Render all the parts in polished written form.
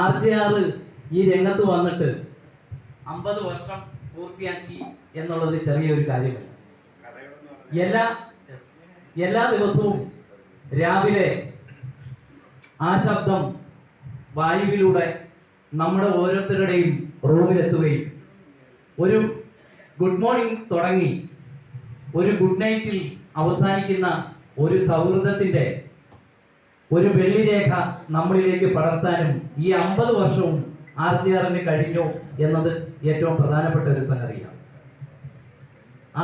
RJR ഈ രംഗത്ത് വന്നിട്ട് 50 വർഷം പൂർത്തിയാക്കി എന്നുള്ളത് ചെറിയൊരു കാര്യമല്ല. എല്ലാ ദിവസവും രാവിലെ ആ ശബ്ദം വായുവിലൂടെ നമ്മുടെ ഓരോരുത്തരുടെയും റൂമിലെത്തുകയും ഒരു ഗുഡ് മോർണിംഗ് തുടങ്ങി ഒരു ഗുഡ് നൈറ്റിൽ അവസാനിക്കുന്ന ഒരു സൗഹൃദത്തിന്റെ ഒരു വെള്ളിരേഖ നമ്മളിലേക്ക് പടർത്താനും ഈ 50 വർഷവും RJRന് കഴിഞ്ഞു എന്നത് ഏറ്റവും പ്രധാനപ്പെട്ട ഒരു സംഗതിയാണ്.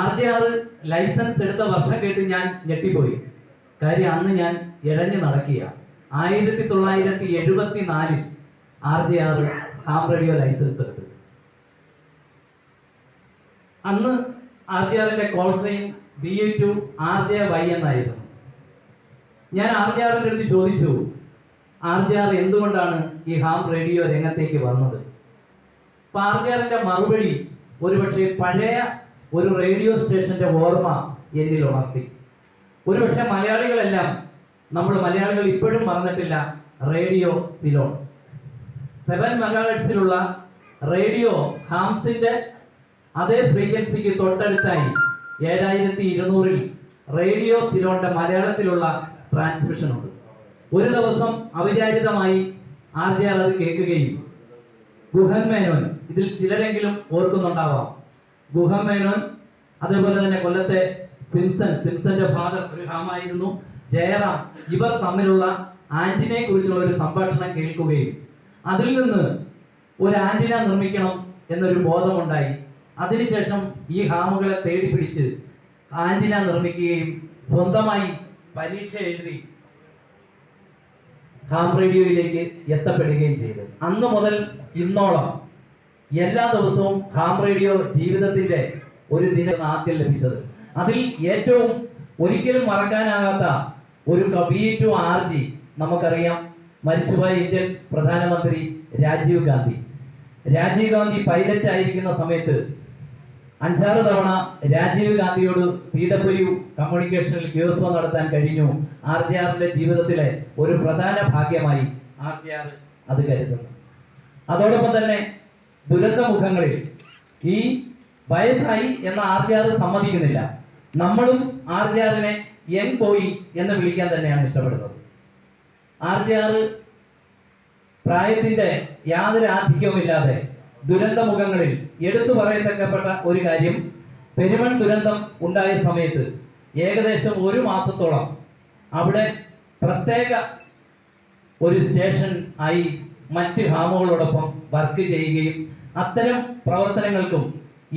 RJR ലൈസൻസ് എടുത്ത വർഷം കേട്ട് ഞാൻ ഞെട്ടിപ്പോയി. കാര്യം അന്ന് ഞാൻ ഇഴഞ്ഞു നടക്കുക. 1974 RJR ഹാം റേഡിയോ ലൈസൻസ് എടുത്തു. അന്ന് RJRന്റെ കോൾ സൈൻ BU2 RJY എന്നായിരുന്നു. ഞാൻ RJRന്റെ അടുത്ത് ചോദിച്ചു, RJR എന്തുകൊണ്ടാണ് ഈ ഹാം റേഡിയോ രംഗത്തേക്ക് വന്നത്? അപ്പൊ RJRന്റെ മറുപടി ഒരുപക്ഷെ പഴയ ഒരു റേഡിയോ സ്റ്റേഷന്റെ ഓർമ്മ എന്നിൽ ഉണർത്തി. ഒരുപക്ഷെ മലയാളികൾ ഇപ്പോഴും മറന്നിട്ടില്ല റേഡിയോ സിലോൺ. 7 മെഗാഹെർട്സിലുള്ള റേഡിയോ ഹാംസിന്റെ അതേ ഫ്രീക്വൻസിക്ക് തൊട്ടടുത്തായി 7200 റേഡിയോ സിലോണിന്റെ മലയാളത്തിലുള്ള ട്രാൻസ്മിഷൻ ഉണ്ട്. ഒരു ദിവസം അവിചാരിതമായി RJR അത് കേൾക്കുകയും ഗുഹൻ മേനോൻ, ഇതിൽ ചിലരെങ്കിലും ഓർക്കുന്നുണ്ടാവാം, ഗുഹൻ മേനോൻ, അതേപോലെ തന്നെ കൊല്ലത്തെ സിംസന്റെ ഫാദർ ഒരു ഹാമായിരുന്നു, ജയറാം, ഇവർ തമ്മിലുള്ള ആന്റിനയെ കുറിച്ചുള്ള ഒരു സംഭാഷണം കേൾക്കുകയും അതിൽ നിന്ന് ഒരു ആന്റിന നിർമ്മിക്കണം എന്നൊരു ബോധമുണ്ടായി. അതിനുശേഷം ഈ ഹാമുകളെ തേടി പിടിച്ച് ആന്റിന നിർമ്മിക്കുകയും സ്വന്തമായി പരീക്ഷ എഴുതി ഹാം റേഡിയോയിലേക്ക് എത്തപ്പെടുകയും ചെയ്തു. അന്ന് മുതൽ ഇന്നോളം എല്ലാ ദിവസവും ഹാം റേഡിയോ ജീവിതത്തിന്റെ ഒരു ദിനം ആദ്യം ലഭിച്ചത്. അതിൽ ഏറ്റവും ഒരിക്കലും മറക്കാനാകാത്ത ഒരു BU2 RG നമുക്കറിയാം, മരിച്ചുപോയ ഇന്ത്യൻ പ്രധാനമന്ത്രി രാജീവ് ഗാന്ധി പൈലറ്റ് ആയിരിക്കുന്ന സമയത്ത് 5-6 തവണ രാജീവ് ഗാന്ധിയോട് CW കമ്മ്യൂണിക്കേഷനിൽ QSO നടത്താൻ കഴിഞ്ഞു. RJRന്റെ ജീവിതത്തിലെ ഒരു പ്രധാന ഭാഗ്യമായി RJR അത് കരുതുന്നു. അതോടൊപ്പം തന്നെ ദുരന്തമുഖങ്ങളിൽ ഈ വയസ്സായി എന്ന RJR സമ്മതിക്കുന്നില്ല. നമ്മളും RJRനെ യങ് ബോയ് എന്ന് വിളിക്കാൻ തന്നെയാണ് ഇഷ്ടപ്പെടുന്നത്. RJR പ്രായത്തിന്റെ യാതൊരു ആധിക്യവുമില്ലാതെ ദുരന്തമുഖങ്ങളിൽ എടുത്തു പറയത്തക്കപ്പെട്ട ഒരു കാര്യം, പെരുമൺ ദുരന്തം ഉണ്ടായ സമയത്ത് ഏകദേശം 1 മാസത്തോളം അവിടെ പ്രത്യേക ഒരു സ്റ്റേഷൻ ആയി മറ്റ് ഹാമുകളോടൊപ്പം വർക്ക് ചെയ്യുകയും അത്തരം പ്രവർത്തനങ്ങൾക്കും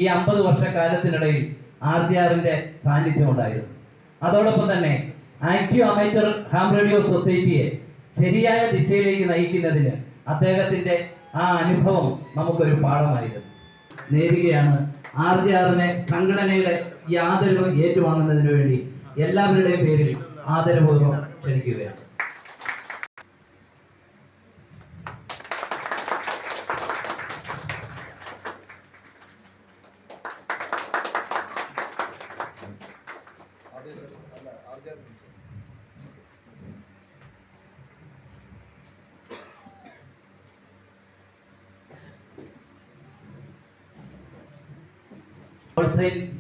ഈ 50 വർഷക്കാലത്തിനിടയിൽ RJRന്റെ സാന്നിധ്യം ഉണ്ടായിരുന്നു. അതോടൊപ്പം തന്നെ ആക്റ്റീവ് അമേച്ചർ ഹാം റേഡിയോ സൊസൈറ്റിയെ ശരിയായ ദിശയിലേക്ക് നയിക്കുന്നതിന് അദ്ദേഹത്തിന്റെ ആ അനുഭവം നമുക്കൊരു പാഠമായിരുന്നു. നേരുകയാണ്. RJRനെ സംഘടനയുടെ ഈ ആദരവ് ഏറ്റുവാങ്ങുന്നതിന് വേണ്ടി എല്ലാവരുടെയും പേരിൽ ആദരപൂർവ്വം ക്ഷണിക്കുകയാണ്.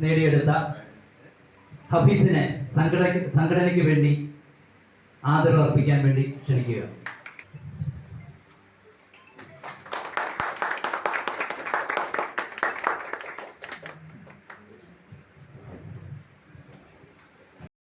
നേടിയെടുത്ത ഹഫീസിനെ സംഘടനയ്ക്ക് വേണ്ടി ആദരവ് അർപ്പിക്കാൻ വേണ്ടി ക്ഷണിക്കുക.